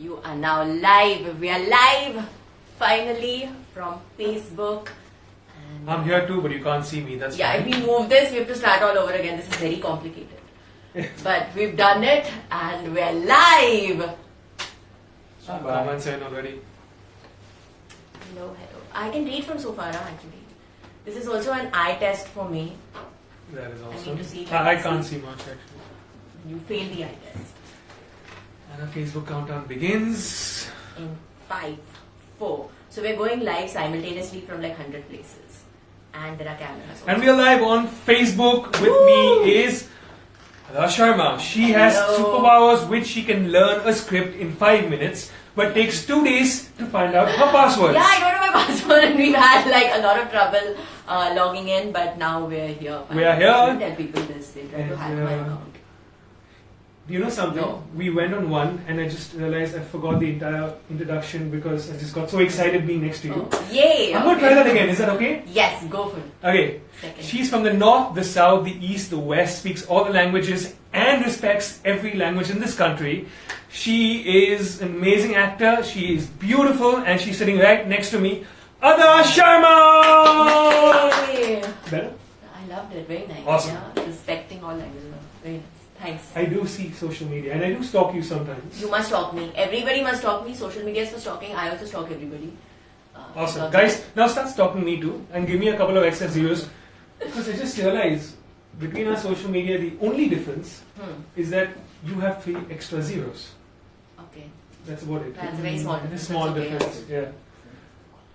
You are now live. We are live finally from Facebook. And I'm here too, but you can't see me. That's yeah, fine. if we move this, we have to start all over again. This is very complicated. But we've done it and we're live. Some comments in already. Hello. I can read from so far actually. This is also an eye test for me. That is I need awesome. to see if I can can't see much actually. You failed the eye test. And the Facebook countdown begins. In 5, 4. So we're going live simultaneously from like 100 places. And there are cameras also. And we are live on Facebook. With me is Adah Sharma. She has superpowers which she can learn a script in 5 minutes, but takes 2 days to find out her passwords. Yeah, I don't know my password and we've had like a lot of trouble logging in, but now we're here. We are here. I shouldn't tell people this. They try to hack my account. You know something? No. We went on one and I just realized I forgot the entire introduction because I just got so excited being next to you. Oh, yay! I'm going to try that again. Is that okay? Yes, go for it. Okay. Second. She's from the north, the south, the east, the west, speaks all the languages and respects every language in this country. She is an amazing actor. She is beautiful and she's sitting right next to me. Adah Sharma! Yay. Better? I loved it. Very nice. Awesome. Yeah, respecting all languages. Very nice. Thanks. I do see social media and I do stalk you sometimes. You must stalk me. Everybody must stalk me. Social media is for stalking. I also stalk everybody. Awesome. Guys, now start stalking me too and give me a couple of extra zeros because I just realized between our social media the only difference is that you have 3 extra zeros. Okay. That's about it. That's a very small It's a difference. small That's okay. difference, yeah.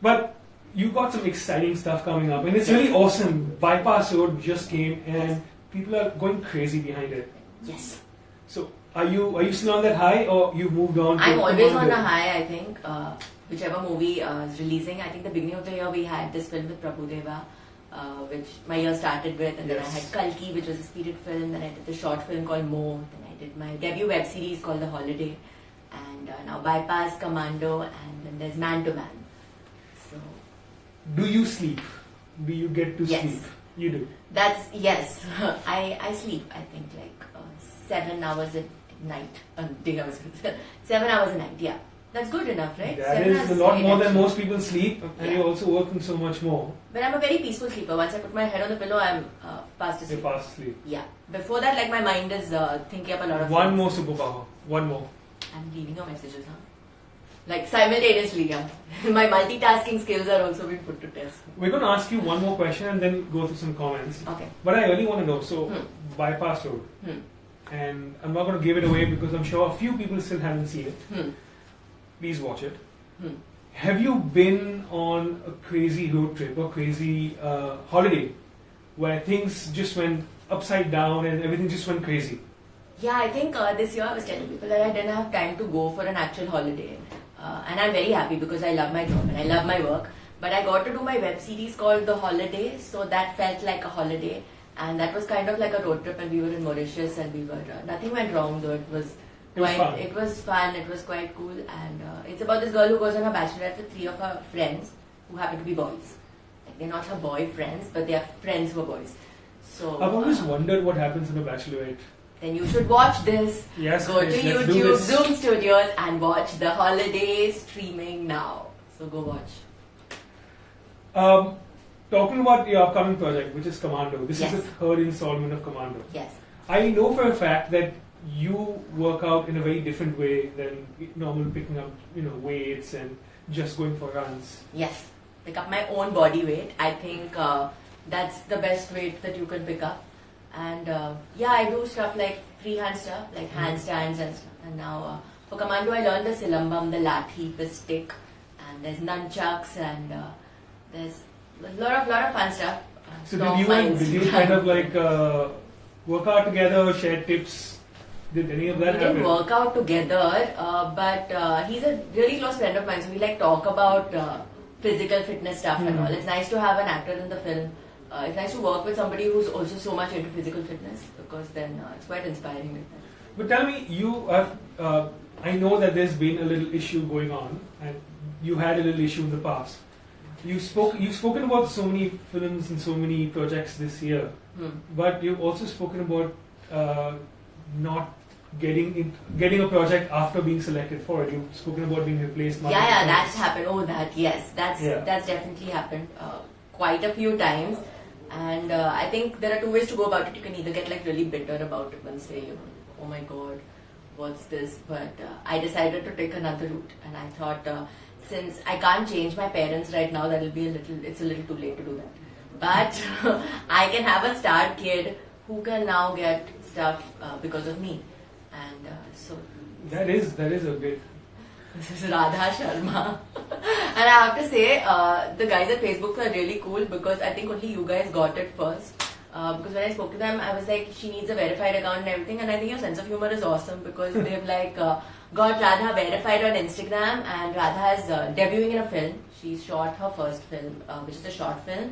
But you got some exciting stuff coming up and it's really awesome. Bypass Road just came and people are going crazy behind it. Yes. So are you still on that high or you've moved on? I'm to always on Commander? a high, I think. Whichever movie is releasing. I think the beginning of the year we had this film with Prabhudeva, which my year started with, and then I had Kalki, which was a spirit film. Then I did the short film called Mo. Then I did my debut web series called The Holiday, and now Bypass, Commando, and then there's Man to Man. So. Do you sleep? Do you get to Yes. sleep? You do. That's yes. I sleep. I think like 7 hours a night. Day hours. 7 hours a night. Yeah, that's good enough, right? That 7 is hours a lot great, more than actually. most people sleep, and Yeah. you're also working so much more. But I'm a very peaceful sleeper. Once I put my head on the pillow, I'm fast You're asleep. fast asleep. Yeah. Before that, like my mind is thinking up a lot of One things. more superpower. One more. I'm reading your messages, huh? Like simultaneously, yeah. My multitasking skills are also being put to test. We're going to ask you one more question and then go through some comments. Okay. But I really want to know, so Bypass Road. And I'm not going to give it away because I'm sure a few people still haven't seen it. Please watch it. Have you been on a crazy road trip or crazy holiday where things just went upside down and everything just went crazy? Yeah, I think this year I was telling people that I didn't have time to go for an actual holiday. And I'm very happy because I love my job and I love my work. But I got to do my web series called The Holiday, so that felt like a holiday. And that was kind of like a road trip, and we were in Mauritius and we were, nothing went wrong though. It was fun, it was quite cool. And it's about this girl who goes on a bachelorette with 3 of her friends who happen to be boys. Like, they're not her boyfriends, but they are friends who are boys. So I've always wondered what happens in a bachelorette. then you should watch this. Yes, go to please, let's do YouTube, this. Zoom Studios, and watch The Holiday streaming now. So go watch. Talking about your upcoming project, which is Commando. This Yes. is the 3rd installment of Commando. Yes. I know for a fact that you work out in a very different way than normal picking up, weights and just going for runs. Yes. Pick up my own body weight. I think that's the best weight that you can pick up. And yeah, I do stuff like freehand stuff, like handstands and stuff. And now for Commando, I learned the silambam, the lathi, the stick, and there's nunchucks, and there's a lot of fun stuff. So Strong did minds. you kind of like work out together, share tips? Did any of that We happen? didn't work out together, but he's a really close friend of mine, so we like talk about physical fitness stuff and all. It's nice to have an actor in the film. It's nice to work with somebody who's also so much into physical fitness, because then it's quite inspiring with that. But tell me, you have. I know that there's been a little issue going on, and you had a little issue in the past. You've spoken about so many films and so many projects this year, but you've also spoken about not getting a project after being selected for it? You've spoken about being replaced. Yeah, that's happened. Oh, that's definitely happened quite a few times. And I think there are two ways to go about it. You can either get like really bitter about it and say, oh my god, what's this? But I decided to take another route, and I thought since I can't change my parents right now, it's a little too late to do that. But I can have a star kid who can now get stuff because of me, and so that is a bit. this is Radha Sharma. And I have to say, the guys at Facebook are really cool because I think only you guys got it first. Because when I spoke to them, I was like, she needs a verified account and everything. And I think your sense of humor is awesome because they've like got Radha verified on Instagram, and Radha is debuting in a film. She shot her first film, which is a short film.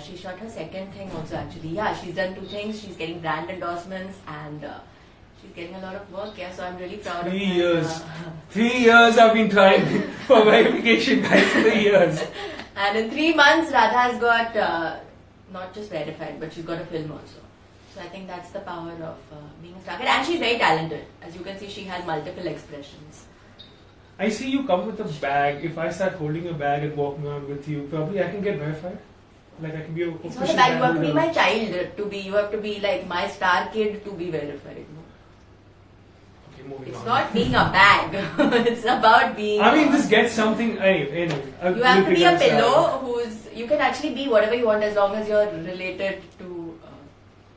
She shot her second thing also actually. Yeah, she's done two things. She's getting brand endorsements and she's getting a lot of work. Yeah, so I'm really proud of her. 3 years. 3 years I've been trying for verification, guys. 3 years. And in 3 months, Radha has got not just verified, but she's got a film also. So I think that's the power of being a star kid. And she's very talented. As you can see, she has multiple expressions. I see you come with a bag. If I start holding a bag and walking around with you, probably I can get verified. Like I can be a It's not a bag. You have to be my child to be. You have to be like my star kid to be verified. No? Okay, moving It's on. not being a bag. It's about being. I mean, this gets something. Anyway, you have to be a pillow who's. You can actually be whatever you want as long as you're related to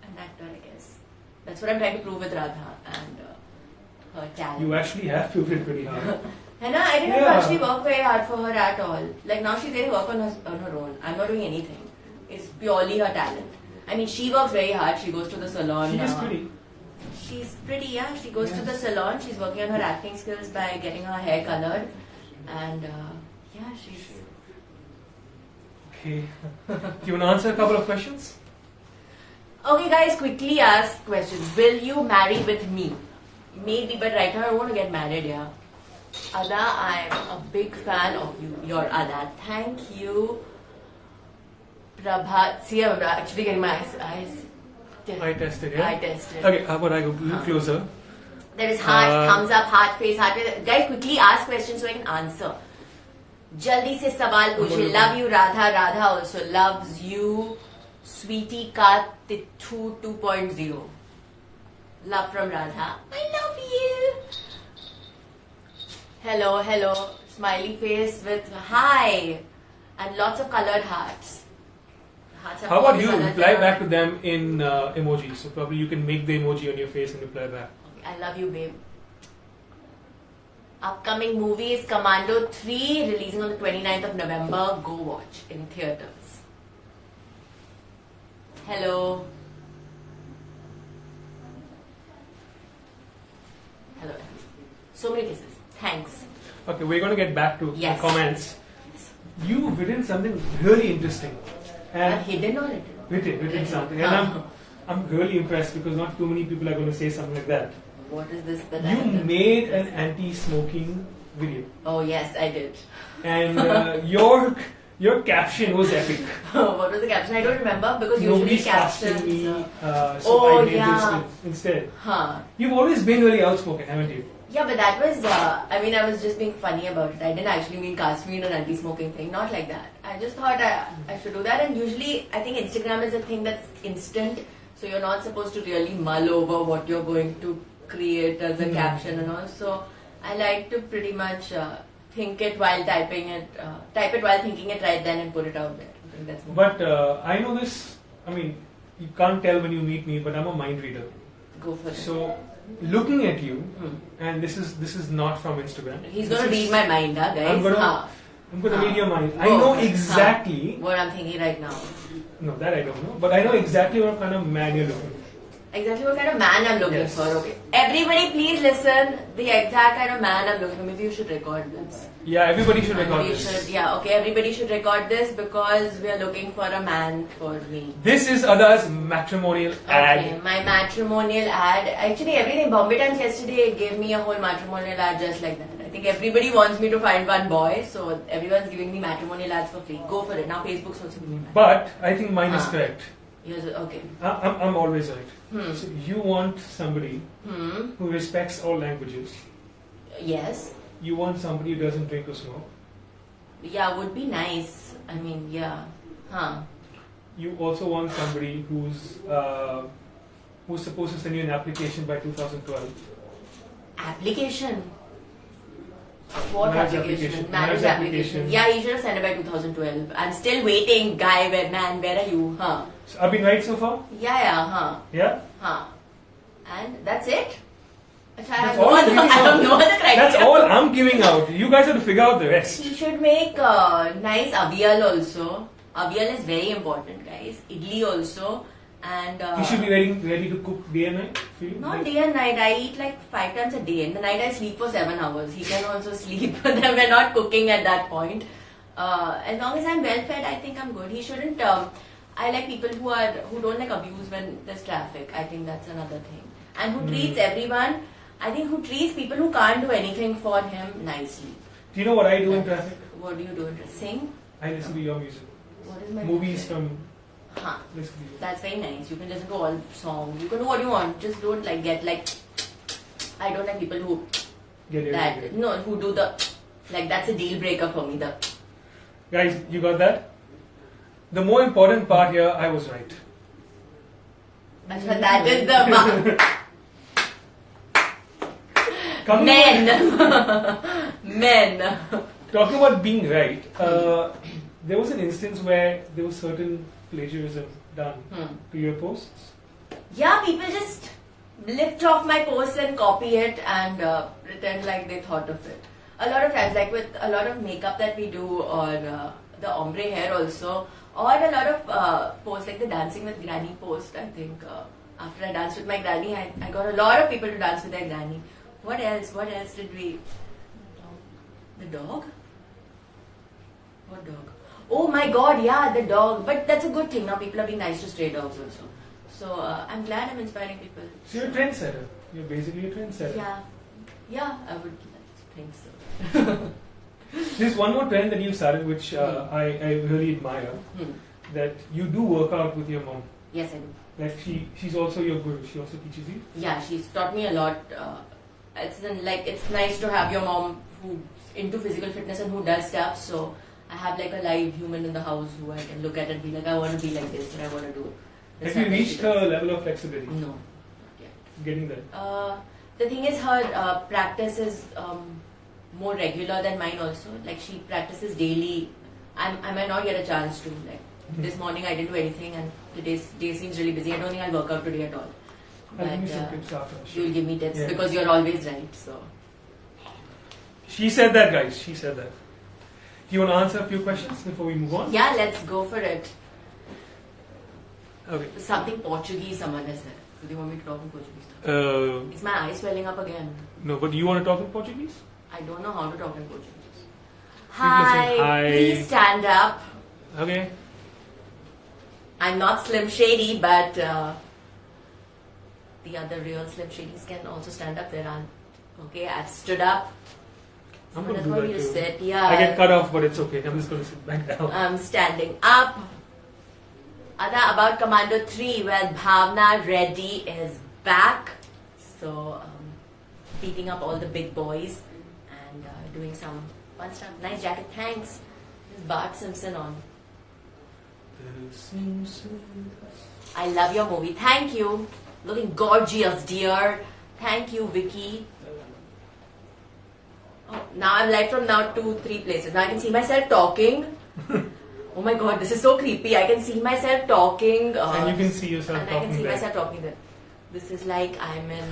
an actor, I guess. That's what I'm trying to prove with Radha and her talent. You actually have proved it pretty hard. Hannah, I didn't have to actually work very hard for her at all. Like now she's getting work on her own. I'm not doing anything. It's purely her talent. I mean, she works very hard. She goes to the salon. She is pretty. She's pretty, yeah. She goes to the salon. She's working on her acting skills by getting her hair colored. And yeah, she's... Okay. Do you want to answer a couple of questions? Okay, guys, quickly ask questions. Will you marry with me? Maybe, but right now I don't want to get married, yeah. Adah, I'm a big fan of you. You're Adah. Thank you. Prabhat. See, I'm actually getting my eyes. I tested, yeah? I tested. Okay, how about I go a little closer? There is heart, thumbs up, heart face, heart face. Guys, quickly ask questions so I can answer. Jaldi se sawal puche. Love you, Radha. Radha also loves you. Sweetie Ka Tithu 2.0. Love from Radha. I love you. Hello, hello. Smiley face with hi. And lots of colored hearts. How about you reply back to them in emojis? So probably you can make the emoji on your face and reply back. Okay, I love you, babe. Upcoming movie is Commando 3, releasing on the 29th of November. Go watch in theatres. Hello. Hello. So many kisses. Thanks. Okay, we're going to get back to Yes. the comments. You've written something really interesting. And I've hidden or written? written something. And I'm really impressed because not too many people are going to say something like that. What is this that I You have done? made an anti-smoking video. Oh yes, I did. And your caption was epic. What was the caption? I don't remember because usually Nobody's captions. casting me, so Oh, I made yeah. this instead. Huh. You've always been really outspoken, haven't you? Yeah, but that was, I mean, I was just being funny about it. I didn't actually mean cast me in an anti-smoking thing. Not like that. I just thought I should do that. And usually, I think Instagram is a thing that's instant. So you're not supposed to really mull over what you're going to create as a caption and all. So I like to pretty much think it while typing it, type it while thinking it right then and put it out there. I think that's more. But I know this, I mean, you can't tell when you meet me, but I'm a mind reader. Go for it. So, looking at you, and this is not from Instagram. He's This going to is- read my mind, huh, guys? I'm gonna read your mind. I Go. know exactly. What I'm thinking right now. No, that I don't know. But I know exactly what kind of man you're looking for. Exactly what kind of man I'm looking Yes. for. Okay. Everybody, please listen. The exact kind of man I'm looking for. Maybe you should record this. Yeah, everybody should record Everybody this. should, yeah, okay. Everybody should record this because we are looking for a man for me. This is Adah's matrimonial ad. Okay, my matrimonial ad. Actually, everything. Bombay Times yesterday gave me a whole matrimonial ad just like that. I think everybody wants me to find one boy, so everyone's giving me matrimonial ads for free. Go for it. Now Facebook's also giving me. But I think mine is Ah. correct. Okay. I'm always right. So you want somebody who respects all languages. Yes. You want somebody who doesn't drink or smoke. Yeah, would be nice. I mean, yeah. Huh. You also want somebody who's supposed to send you an application by 2012. Application? What Marriage application? application. Marriage Marriage application. application. Yeah, he should have sent it by 2012. I'm still waiting, guy. Where are you? Huh? So I've been right so far? Yeah, huh? Yeah? Huh? And that's it? I That's have all no I'm other, giving I have out. no other criteria. That's all I'm giving out. You guys have to figure out the rest. He should make nice avial also. Avial is very important, guys. Idli also. And You should be ready to cook day and night for you. not day and night. I eat like 5 times a day. In the night I sleep for 7 hours. He can also sleep. Then we're not cooking at that point. As long as I'm well fed, I think I'm good. He shouldn't. I like people who don't like abuse when there's traffic. I think that's another thing. And who treats everyone. I think who treats people who can't do anything for him nicely. Do you know what I do in traffic? What do you do? Sing? I listen to your music. What is my Movies music? from. Huh. Listen to you. That's very nice. You can listen to all songs. You can do what you want. Just don't like get like. I don't like people who Get that it. no who do the like that's a deal breaker for me. The Guys, you got that? The more important part here, I was right. that is the Coming men. Talking about being right, there was an instance where there was certain plagiarism done to your posts. Yeah, people just lift off my posts and copy it and pretend like they thought of it. A lot of times, like with a lot of makeup that we do, or the ombre hair also, or a lot of posts like the dancing with granny post. I think after I danced with my granny, I got a lot of people to dance with their granny. What else? What else did we? The dog? What dog? Oh my god, yeah, the dog. But that's a good thing now. People are being nice to stray dogs also. So I'm glad I'm inspiring people. So you're a trendsetter. You're basically a trendsetter. Yeah, I would think so. There's one more trend that you started, which I really admire. That you do work out with your mom. Yes, I do. Like she's also your guru. She also teaches you. Yeah, she's taught me a lot. It's nice to have your mom who's into physical fitness and who does stuff. So I have like a live human in the house who I can look at and be like, I want to be like this and I want to do this. Have you reached her level of flexibility? No, not yet. Getting there. The thing is, her practice is more regular than mine also. Like she practices daily. I might not get a chance to. Like this morning I didn't do anything and today's day seems really busy. I don't think I'll work out today at all. I'll But give you some tips after. you'll give me tips Yeah. because you're always right. So She said that, guys. She said that. Do you want to answer a few questions before we move on? yeah, let's go for it. Okay. Something Portuguese someone has said. Do they want me to talk in Portuguese? Is my eye swelling up again? No, but do you want to talk in Portuguese? I don't know how to talk in Portuguese. are saying hi. Please stand up. Okay. I'm not Slim Shady, but the other real Slim Shadys can also stand up. There aren't. Okay, I've stood up. I'm Someone going to has do told me that to too. sit. Yeah. I get cut off, but it's okay. I'm just going to sit back down. I'm standing up. Adah, about Commando 3, well, Bhavna Reddy is back. So, beating up all the big boys and doing some fun stuff. Nice jacket, thanks. This is Bart Simpson on. I love your movie. Thank you. Looking gorgeous, dear. Thank you, Vicky. Oh, now I'm live from now 2-3 places. Now I can see myself talking. Oh my god, this is so creepy. I can see myself talking. And you can see yourself and talking I can see there. myself talking there. This is like I'm in.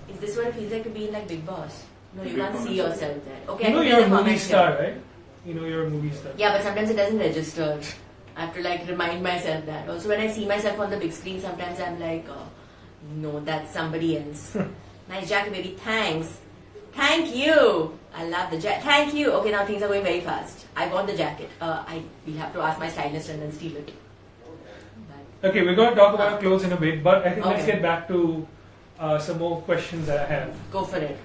Is this what it feels like to be in like Big Boss? No, you can't see yourself there. Okay, You know I can you're read a the movie comments star, here. right? You know you're a movie star. Yeah, but sometimes it doesn't register. I have to like remind myself that. Also, when I see myself on the big screen, sometimes I'm like, no, that's somebody else. Nice jacket, baby. Thanks. Thank you. I love the jacket. Thank you. Okay, now things are going very fast. I want the jacket. We'll have to ask my stylist and then steal it. But, Okay, we're going to talk about clothes in a bit, but I think let's Okay. get back to some more questions that I have. go for it.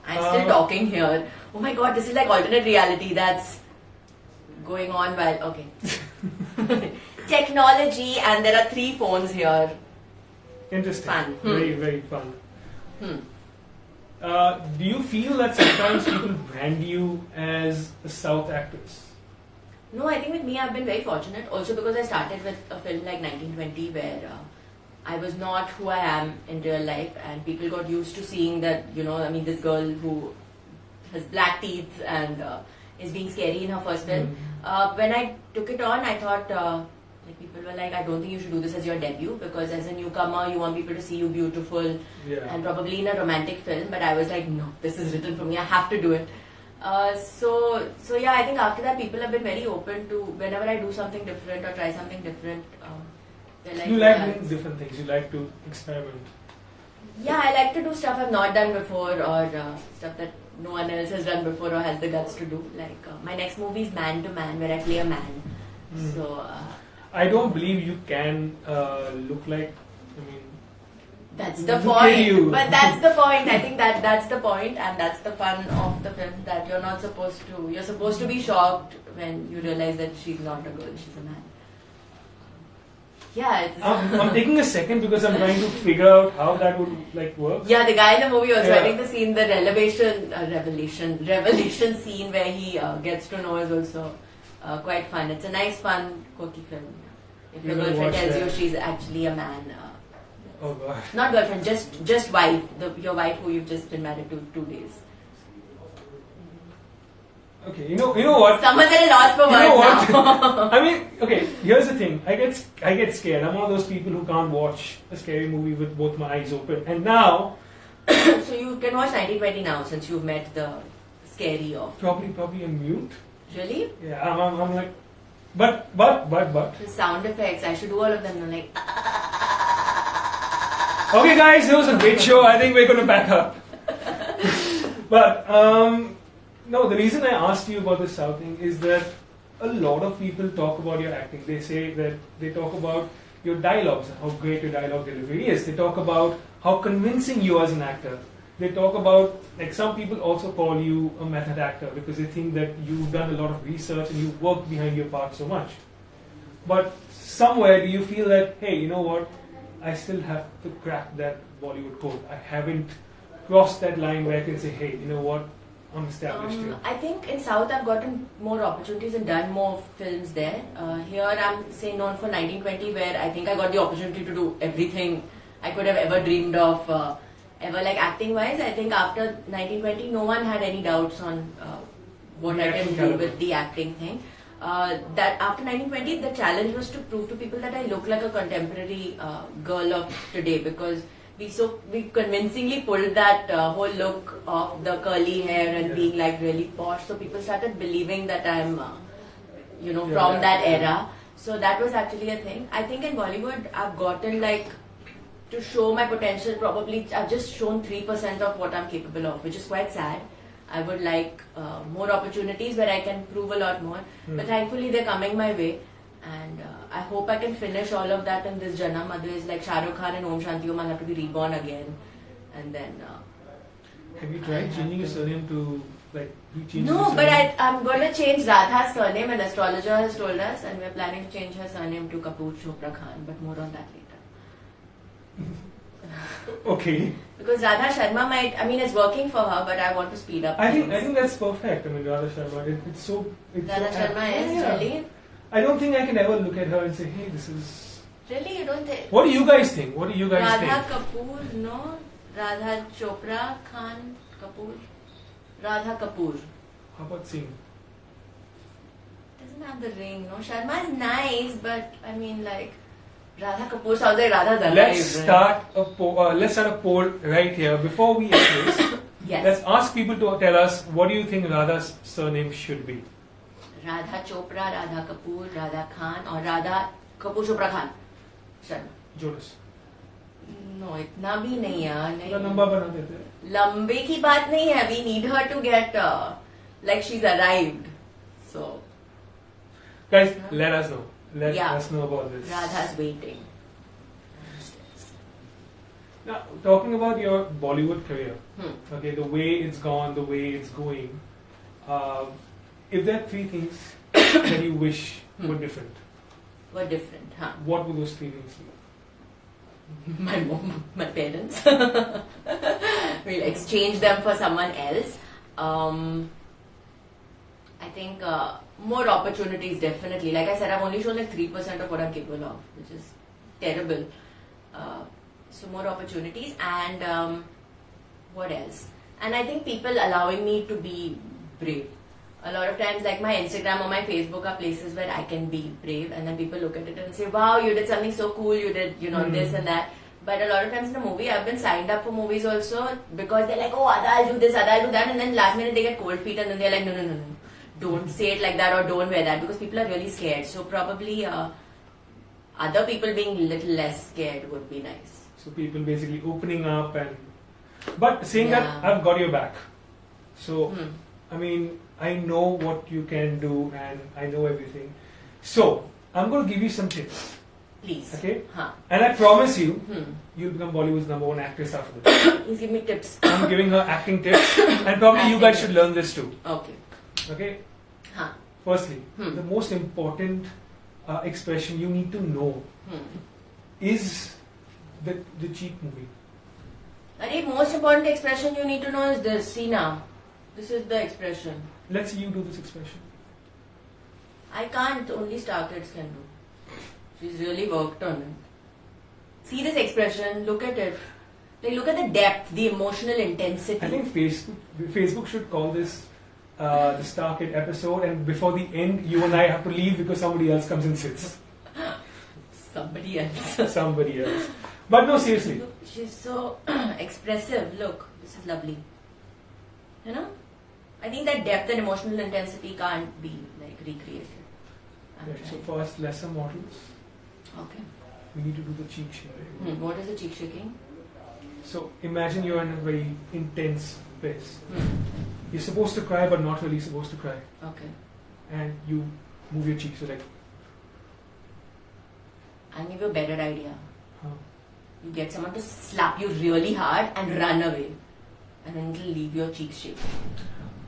I'm still talking here. Oh my god, this is like alternate reality that's going on while. Okay. technology, and there are 3 phones here. Interesting. Fun. Very, very fun. Do you feel that sometimes people brand you as a South actress? No, I think with me I've been very fortunate. Also because I started with a film like 1920 where I was not who I am in real life, and people got used to seeing that, this girl who has black teeth and is being scary in her first film. When I took it on, I thought, people were like, I don't think you should do this as your debut, because as a newcomer, you want people to see you beautiful and probably in a romantic film. But I was like, no, this is written for me. I have to do it. So yeah, I think after that, people have been very open to whenever I do something different or try something different. They're like, You like doing different things. You like to experiment. Yeah, I like to do stuff I've not done before, or stuff that no one else has done before or has the guts to do. Like my next movie is Man to Man, where I play a man. So I don't believe you can look like. That's the look at you. point. But that's the point. I think that's the point, and that's the fun of the film. That you're not supposed to. You're supposed to be shocked when you realize that she's not a girl, she's a man. Yeah, it's I'm taking a second because I'm trying to figure out how that would work. Yeah, the guy in the movie also. I think the scene, the revelation scene where he gets to know is also quite fun. It's a nice, fun, quirky film. If your girlfriend tells you she's actually a man. Oh God. Not girlfriend, just wife. Your wife who you've just been married to 2 days. Okay, you know what? Someone's at a loss for words now. Okay, here's the thing. I get scared. I'm one of those people who can't watch a scary movie with both my eyes open. And now... So you can watch 1920 now, since you've met the scary of... Probably on mute. Really? Yeah, I'm like... But... The sound effects, I should do all of them. I'm like... Okay guys, it was a great show. I think we're going to back up. But, no, the reason I asked you about the South thing is that a lot of people talk about your acting. They say that they talk about your dialogues, how great your dialogue delivery is. They talk about how convincing you are as an actor. They talk about, some people also call you a method actor because they think that you've done a lot of research and you work behind your part so much. But somewhere do you feel that, hey, you know what, I still have to crack that Bollywood code. I haven't crossed that line where I can say, hey, you know what, I'm established here. I think in South I've gotten more opportunities and done more films there. Here I'm known for 1920, where I think I got the opportunity to do everything I could have ever dreamed of, acting wise. I think after 1920 no one had any doubts on what I can do with the acting thing. That after 1920 the challenge was to prove to people that I look like a contemporary girl of today, because we convincingly pulled that whole look of the curly hair and being really posh, so people started believing that I'm from that era. So that was actually a thing. I think in Bollywood I've gotten to show my potential, probably I've just shown 3% of what I'm capable of, which is quite sad. I would like more opportunities where I can prove a lot more, but thankfully they're coming my way. And I hope I can finish all of that in this Janam. Otherwise, like Shah Rukh Khan and Om Shanti Om, I'll have to be reborn again. And then... have you tried changing your surname to, No, but I'm going to change Radha's surname. An astrologer has told us, and we're planning to change her surname to Kapoor Chopra Khan, but more on that later. Okay. Because Radha Sharma it's working for her, but I want to speed up I things. think that's perfect. Radha Sharma, it's so... Radha Sharma is, really? I don't think I can ever look at her and say, hey, this is... Really? You don't think? What do you guys think? Radha Kapoor, no. Radha Chopra Khan Kapoor. Radha Kapoor. How about Singh? Doesn't have the ring, no. Sharma is nice, but Radha Kapoor sounds like Radha's alive. Let's start a poll right here before we end this. Yes. Let's ask people to tell us, what do you think Radha's surname should be? Radha Chopra, Radha Kapoor, Radha Khan, or Radha Kapoor Chopra Khan. Sharma. Jonas. No, इतना भी नहीं यार. थोड़ा लंबा बना देते हैं. लंबे की बात नहीं है. We need her to get she's arrived. So. Guys, let us know. Let us know about this. Radha's waiting. Now, talking about your Bollywood career, okay, the way it's gone, the way it's going, if there are 3 things that you wish were different, were different. Huh? What were those feelings like? My mom, my parents. We'll exchange them for someone else. I think more opportunities, definitely. Like I said, I've only shown like 3% of what I'm capable of, which is terrible. So more opportunities, and what else? And I think people allowing me to be brave. A lot of times, like my Instagram or my Facebook are places where I can be brave, and then people look at it and say, wow, you did something so cool, you did, this and that. But a lot of times in a movie, I've been signed up for movies also because they're like, oh, Adah, I'll do this, Adah, I'll do that, and then last minute they get cold feet, and then they're like, no. Don't say it like that, or don't wear that, because people are really scared. So probably other people being a little less scared would be nice. So people basically opening up but saying that I've got your back. So, I mean, I know what you can do and I know everything. So, I'm going to give you some tips. Please. Okay? Huh. And I promise you, you'll become Bollywood's #1 actress after this. Please give me tips. I'm giving her acting tips, and probably you guys should learn this too. Okay. Okay? Huh. Firstly, the most important expression you need to know is the cheek moving. The most important expression you need to know is this. See now. This is the expression. Let's see you do this expression. I can't. Only star kids can do. She's really worked on it. See this expression. Look at it. Like, look at the depth, the emotional intensity. I think Facebook should call this the Star Kid episode, and before the end, you and I have to leave because somebody else comes and sits. Somebody else. Somebody else. But no, seriously. Look, she's so expressive. Look, this is lovely. You know? I think that depth and emotional intensity can't be like recreated. Right, so first, lesser models. Okay. We need to do the cheek shaking. What is the cheek shaking? So imagine you're in a very intense phase. You're supposed to cry, but not really supposed to cry. Okay. And you move your cheeks, so like. I'll give you a better idea. How? You get someone to slap you really hard and run away. And then it'll leave your cheeks shaking.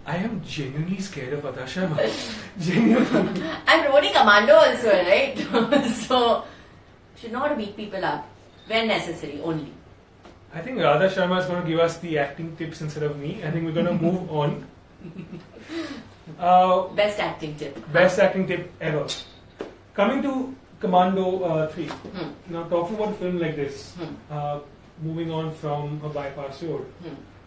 I am genuinely scared of Adah Sharma. Genuinely. I'm promoting Commando also, right? So, should not beat people up. When necessary, only. I think Adah Sharma is going to give us the acting tips instead of me. I think we're going to move on. Best acting tip. Best acting tip ever. Coming to Commando 3. Now, talking about a film like this, moving on from a bypass road,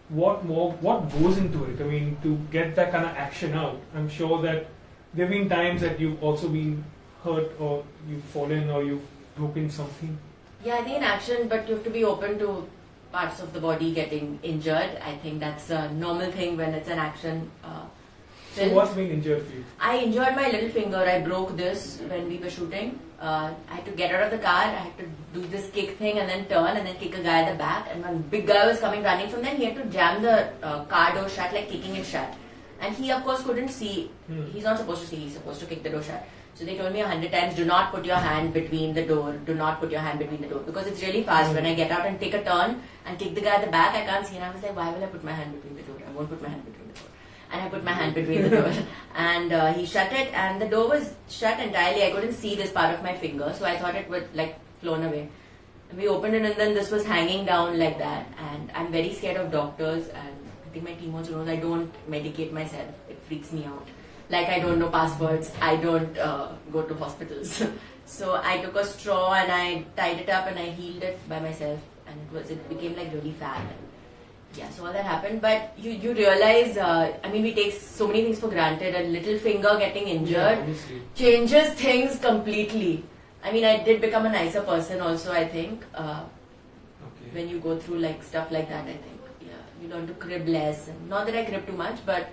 what goes into it? I mean, to get that kind of action out, I'm sure that there have been times that you've also been hurt, or you've fallen, or you've broken something. Yeah, I think in action, but you have to be open to parts of the body getting injured. I think that's a normal thing when it's an action film. So what's being injured for you? I injured my little finger. I broke this when we were shooting. I had to get out of the car. I had to do this kick thing and then turn and then kick a guy at the back. And one big guy was coming running from there. He had to jam the car door shut, like kicking it shut. And he, of course, couldn't see. He's not supposed to see. He's supposed to kick the door shut. So they told me 100 times, do not put your hand between the door. Do not put your hand between the door. Because it's really fast. When I get out and take a turn and kick the guy at the back, I can't see. And I was like, why will I put my hand between the door? I won't put my hand between the door. And I put my hand between the door. And he shut it. And the door was shut entirely. I couldn't see this part of my finger. So I thought it would like flown away. And we opened it and then this was hanging down like that. And I'm very scared of doctors. And I think my team also knows I don't medicate myself. It freaks me out. Like I don't know passwords, I don't go to hospitals. So I took a straw and I tied it up and I healed it by myself, and it became like really fat. And yeah, so all that happened. But you realize, I mean, we take so many things for granted. A little finger getting injured changes things completely. I mean, I did become a nicer person also, I think. When you go through like stuff like that, I think, yeah, you learn to crib less. Not that I crib too much, but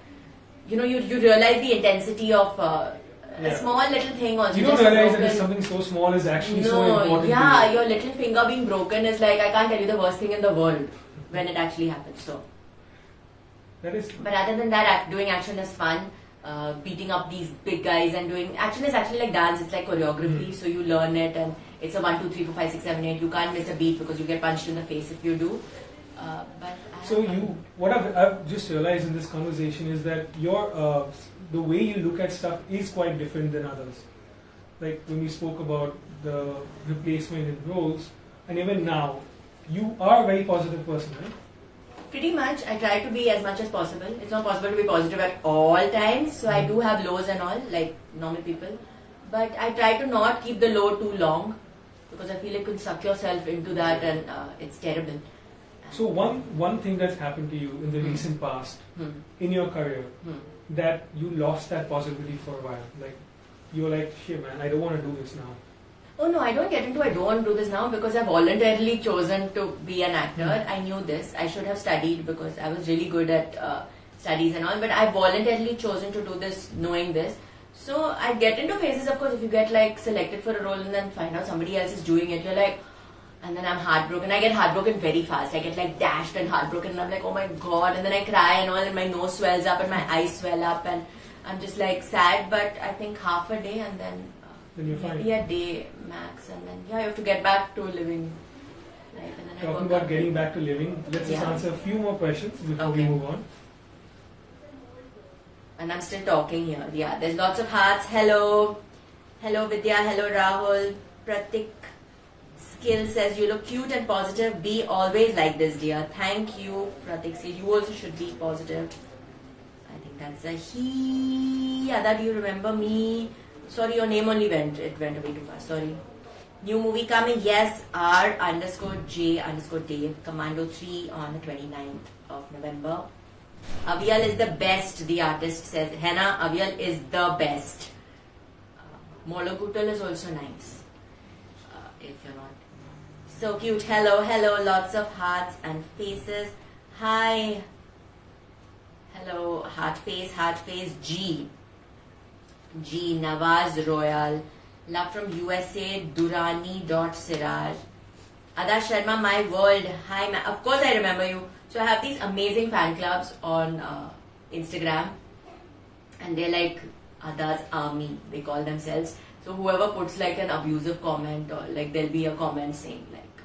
you know, you realize the intensity of a small little thing also. You don't realize that something so small is actually so important. Yeah, your little finger being broken is like, I can't tell you the worst thing in the world when it actually happens. So, that is. But other than that, doing action is fun. Beating up these big guys and doing action is actually like dance. It's like choreography. So you learn it, and it's a 1, 2, 3, 4, 5, 6, 7, 8. You can't miss a beat because you get punched in the face if you do. What I've just realized in this conversation is that your the way you look at stuff is quite different than others. like when we spoke about the replacement in roles, and even now, you are a very positive person, right? Pretty much, I try to be as much as possible. It's not possible to be positive at all times, so I do have lows and all, like normal people. But I try to not keep the low too long because I feel it could suck yourself into that and it's terrible. So one thing that's happened to you in the recent past, in your career, that you lost that positivity for a while. Like you were like, shit man, I don't want to do this now. Oh no, I don't get into I don't want to do this now because I voluntarily chosen to be an actor. I knew this. I should have studied because I was really good at studies and all, but I voluntarily chosen to do this knowing this. So I get into phases, of course, if you get like selected for a role and then find out somebody else is doing it, you're like, and then I'm heartbroken. I get heartbroken very fast. I get like dashed and heartbroken and I'm like, oh my god, and then I cry and all and my nose swells up and my eyes swell up and I'm just like sad, but I think half a day and then you're fine. maybe a day max and then you have to get back to living life. And then Talking about getting back to living, let's just answer a few more questions before we move on. And I'm still talking here. Yeah, there's lots of hearts. Hello. Hello Vidya. Hello Rahul. Pratik Skill says you look cute and positive. Be always like this, dear. Thank you. Pratik says you also should be positive. I think that's a he. Adah, do you remember me? Sorry, your name only went. It went away too fast. Sorry. New movie coming. Yes. R_J_Dave. Commando 3 on the 29th of November. Avial is the best, the artist says. Henna, Avial is the best. Mologutal is also nice. If you're not. So cute. Hello, hello. Lots of hearts and faces. Hi. Hello. Heart face, G. Nawaz Royal. Love from USA. Durani.Siraj. Adah Sharma, my world. Hi, of course I remember you. So I have these amazing fan clubs on Instagram and they're like Adah's army, they call themselves. So whoever puts like an abusive comment or like there'll be a comment saying like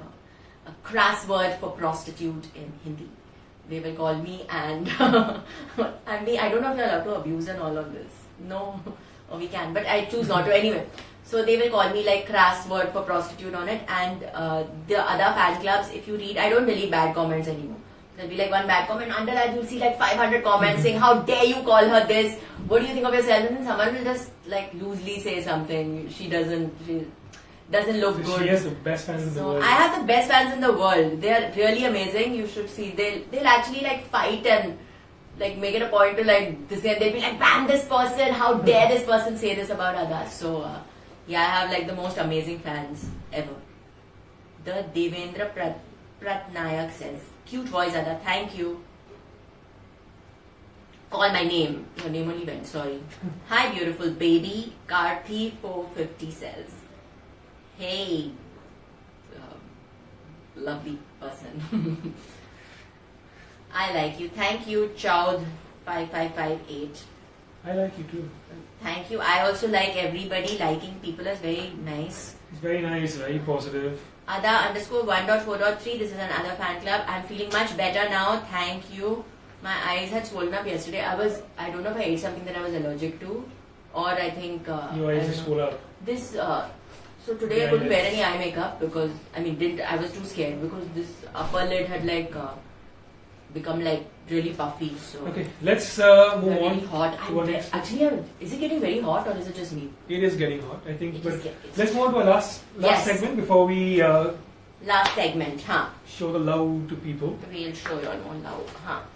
a crass word for prostitute in Hindi. They will call me and I don't know if you're allowed to abuse and all of this. No, or we can, but I choose not to anyway. So they will call me like crass word for prostitute on it and the other fan clubs, if you read, I don't delete bad comments anymore. There'll be like one bad comment, under that you'll see like 500 comments saying, how dare you call her this, what do you think of yourself, and then someone will just like loosely say something, she doesn't look good. She has the best fans in the world. I have the best fans in the world, they are really amazing, you should see, they'll actually like fight and like make it a point to like this and they'll be like, ban this person, how dare this person say this about Adah. So yeah, I have like the most amazing fans ever. The Devendra Pratnayak says, cute voice Adah, thank you. Call my name. Your name only went, sorry. Hi beautiful baby. Karthi 450 says, hey, lovely person. I like you. Thank you, Chaud 5558. I like you too. Thank you. I also like everybody. Liking people is very nice. It's very nice, very positive. Adah_1.4.3. This is another fan club. I'm feeling much better now. Thank you. My eyes had swollen up yesterday. I don't know if I ate something that I was allergic to, or I think your eyes just swollen up. This so today I couldn't wear any eye makeup because I was too scared because this upper lid had like become like really puffy. So okay, let's move on. Really hot. Actually, is it getting very hot or is it just me? It is getting hot, I think. But let's move on to our last segment before we last segment, show the love to people. We'll show you all more love,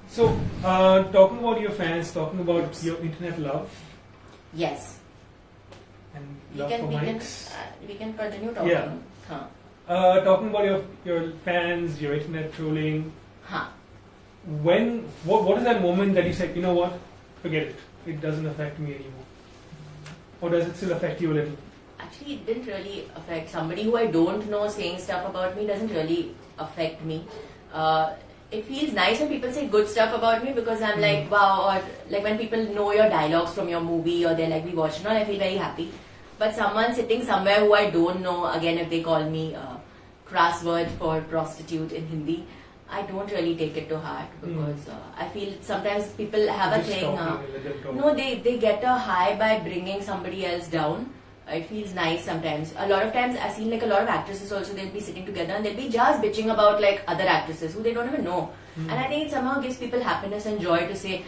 So, talking about your fans, talking about your internet love. Yes. And love for mics. We can continue talking. Yeah. Talking about your fans, your internet trolling. What is that moment that you said, you know what, forget it. It doesn't affect me anymore. Or does it still affect you a little? Actually, it didn't really affect somebody who I don't know saying stuff about me. Doesn't really affect me. It feels nice when people say good stuff about me because I'm like, wow, or like when people know your dialogues from your movie or they're like, we watched it all, I feel very happy. But someone sitting somewhere who I don't know, again, if they call me crass word for prostitute in Hindi, I don't really take it to heart because I feel sometimes people have a thing. No, they get a high by bringing somebody else down. It feels nice sometimes. A lot of times I've seen like a lot of actresses also, they'll be sitting together and they'll be just bitching about like other actresses who they don't even know. And I think it somehow gives people happiness and joy to say,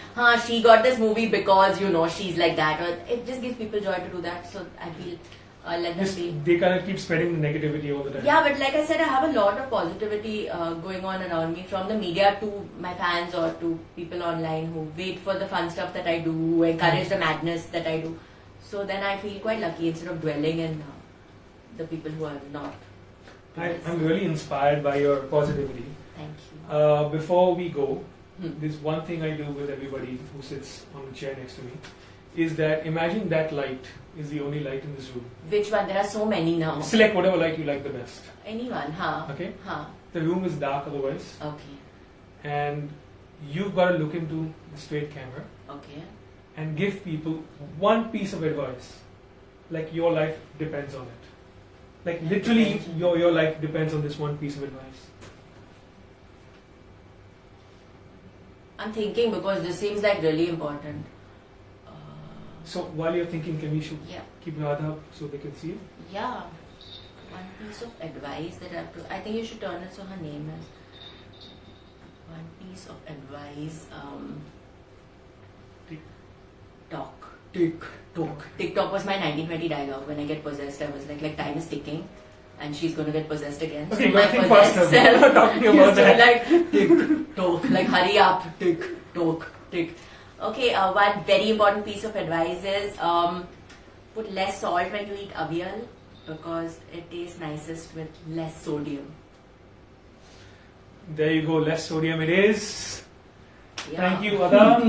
she got this movie because she's like that, or it just gives people joy to do that. So I feel let them be. They kind of keep spreading the negativity all the time. Yeah, but like I said, I have a lot of positivity going on around me, from the media to my fans or to people online who wait for the fun stuff that I do, who encourage the madness that I do. So then I feel quite lucky instead of dwelling in the people who are not. I'm really inspired by your positivity. Thank you. Before we go, there's one thing I do with everybody who sits on the chair next to me, is that imagine that light is the only light in this room. Which one? There are so many now. Select whatever light you like the best. Anyone, Okay? Huh. The room is dark otherwise. Okay. And you've got to look into the straight camera Okay. and give people one piece of advice. Like your life depends on it. Like literally your life depends on this one piece of advice. I'm thinking because this seems like really important. So while you're thinking, can we keep your Adah up so they can see it? Yeah. One piece of advice that I have to. I think you should turn it so her name is. One piece of advice. Talk. Talk. TikTok was my 1920 dialogue. When I get possessed, I was like time is ticking, and she's going to get possessed again. Okay, so my think possessed faster. self We're not talking about used to that. like tick tock, like hurry up, tick tock, tick. Okay, one very important piece of advice is put less salt when you eat avial because it tastes nicest with less sodium. There you go, less sodium it is. Yeah. Thank you, Adah.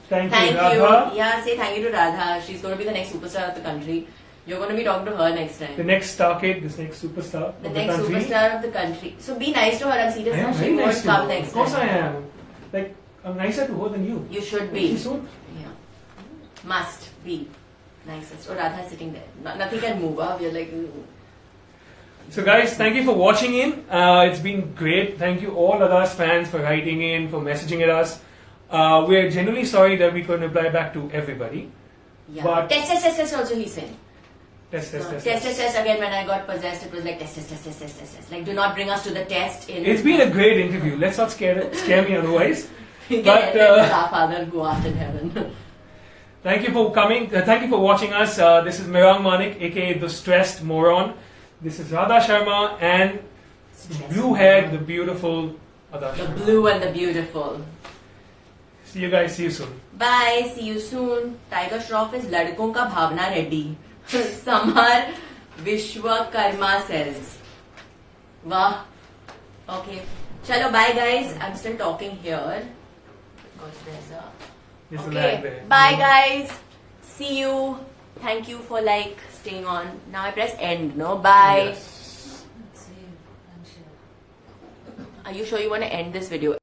Thank you, Radha. Yeah, say thank you to Radha. She's going to be the next superstar of the country. You're going to be talking to her next time. The next star kid, this next superstar The of next the country. superstar of the country. So be nice to her. I'm serious. I am She very won't nice to come her. next Of course time. I am. Like, I'm nicer to her than you. You should be. She should. Yeah. Must be nicest. Oh, Radha is sitting there. Nothing can move. We're like. So guys, thank you for watching in. It's been great. Thank you all Adah's fans for writing in, for messaging at us. We're genuinely sorry that we couldn't reply back to everybody. Yeah. But Test also he said. Test. Test again. When I got possessed, it was like test. Like, do not bring us to the test. It's been a great interview. Let's not scare me otherwise. But our Father who art in heaven. Thank you for coming. Thank you for watching us. This is Mirang Manik, aka the Stressed Moron. This is Adah Sharma and blue-haired, the beautiful Adah Sharma. The blue and the beautiful. See you guys. See you soon. Bye. See you soon. Tiger Shroff is ladkon ka bhavna ready. Samar Vishwakarma says. Wah. Okay. Chalo, bye guys. I'm still talking here. Because there's a... lag there. Bye guys. See you. Thank you for staying on. Now I press end, no? Bye. Yes. Are you sure you want to end this video?